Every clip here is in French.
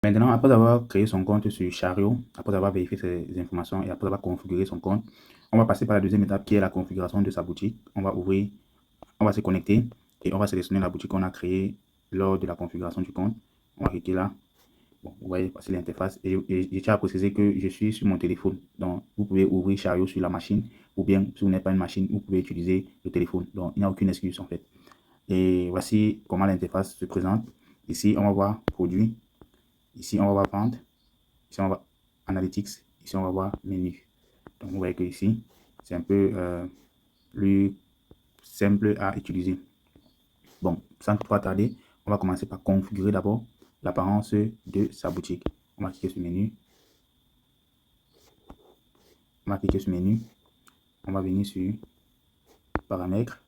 Maintenant, après avoir créé son compte sur Chariot, après avoir vérifié ses informations et après avoir configuré son compte, on va passer par la deuxième étape qui est la configuration de sa boutique. On va se connecter et on va sélectionner la boutique qu'on a créée lors de la configuration du compte. On va cliquer là. Bon, vous voyez, voici l'interface. Et je tiens à préciser que je suis sur mon téléphone. Donc, vous pouvez ouvrir Chariot sur la machine ou bien, si vous n'avez pas une machine, vous pouvez utiliser le téléphone. Donc, il n'y a aucune excuse en fait. Et voici comment l'interface se présente. Ici, on va voir produit. Ici, on va voir vente. Ici, on va voir analytics. Ici, on va voir menu. Donc, vous voyez que ici, c'est un peu plus simple à utiliser. Bon, sans trop tarder, on va commencer par configurer d'abord l'apparence de sa boutique. On va cliquer sur menu. On va cliquer sur menu. On va venir sur paramètres.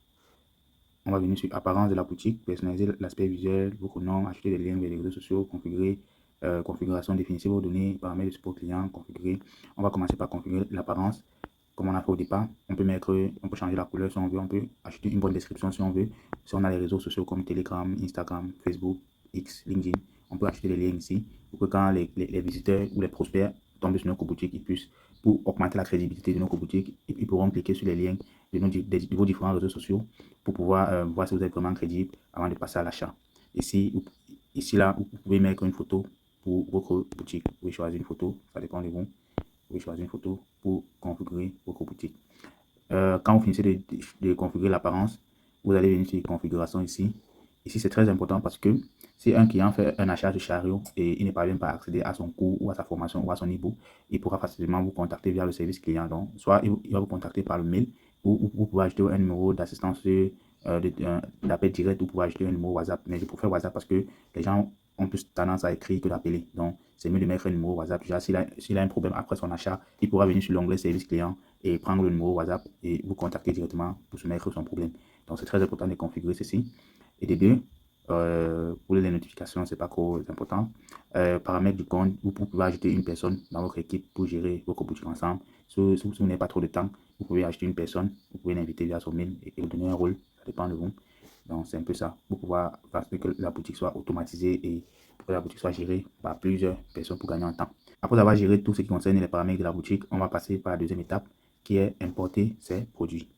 On va venir sur apparence de la boutique, personnaliser l'aspect visuel, vos noms, acheter des liens vers les réseaux sociaux, configurer, configuration, définir vos données, paramètres de support client, configurer. On va commencer par configurer l'apparence. Comme on a fait au départ, on peut changer la couleur si on veut, on peut ajouter une bonne description si on veut. Si on a les réseaux sociaux comme Telegram, Instagram, Facebook, X, LinkedIn, on peut acheter les liens ici pour que quand les visiteurs ou les prospects tombent sur notre boutique, ils puissent, pour augmenter la crédibilité de notre boutique, ils pourront cliquer sur les liens de vos différents réseaux sociaux pour pouvoir voir si vous êtes vraiment crédible avant de passer à l'achat. Ici, là, vous pouvez mettre une photo pour votre boutique. Vous pouvez choisir une photo, ça dépend de vous. Vous pouvez choisir une photo pour configurer votre boutique. Quand vous finissez de configurer l'apparence, vous allez venir sur configuration ici. Ici, c'est très important parce que si un client fait un achat de Chariot et il ne parvient pas à accéder à son cours ou à sa formation ou à son e-book, il pourra facilement vous contacter via le service client. Donc, soit il va vous contacter par le mail ou vous pouvez ajouter un numéro d'assistance d'appel direct ou vous pouvez ajouter un numéro WhatsApp. Mais je préfère WhatsApp parce que les gens ont plus tendance à écrire que d'appeler. Donc, c'est mieux de mettre un numéro WhatsApp. Déjà, s'il a un problème après son achat, il pourra venir sur l'onglet service client et prendre le numéro WhatsApp et vous contacter directement pour soumettre son problème. Donc, c'est très important de configurer ceci. Et de deux, pour les notifications, c'est pas trop important. Paramètres du compte, vous pouvez ajouter une personne dans votre équipe pour gérer votre boutique ensemble. Si vous n'avez pas trop de temps, vous pouvez ajouter une personne, vous pouvez l'inviter via son mail et vous donner un rôle, ça dépend de vous. Donc, c'est un peu ça, pour pouvoir faire que la boutique soit automatisée et pour que la boutique soit gérée par plusieurs personnes pour gagner en temps. Après avoir géré tout ce qui concerne les paramètres de la boutique, on va passer par la deuxième étape qui est importer ses produits.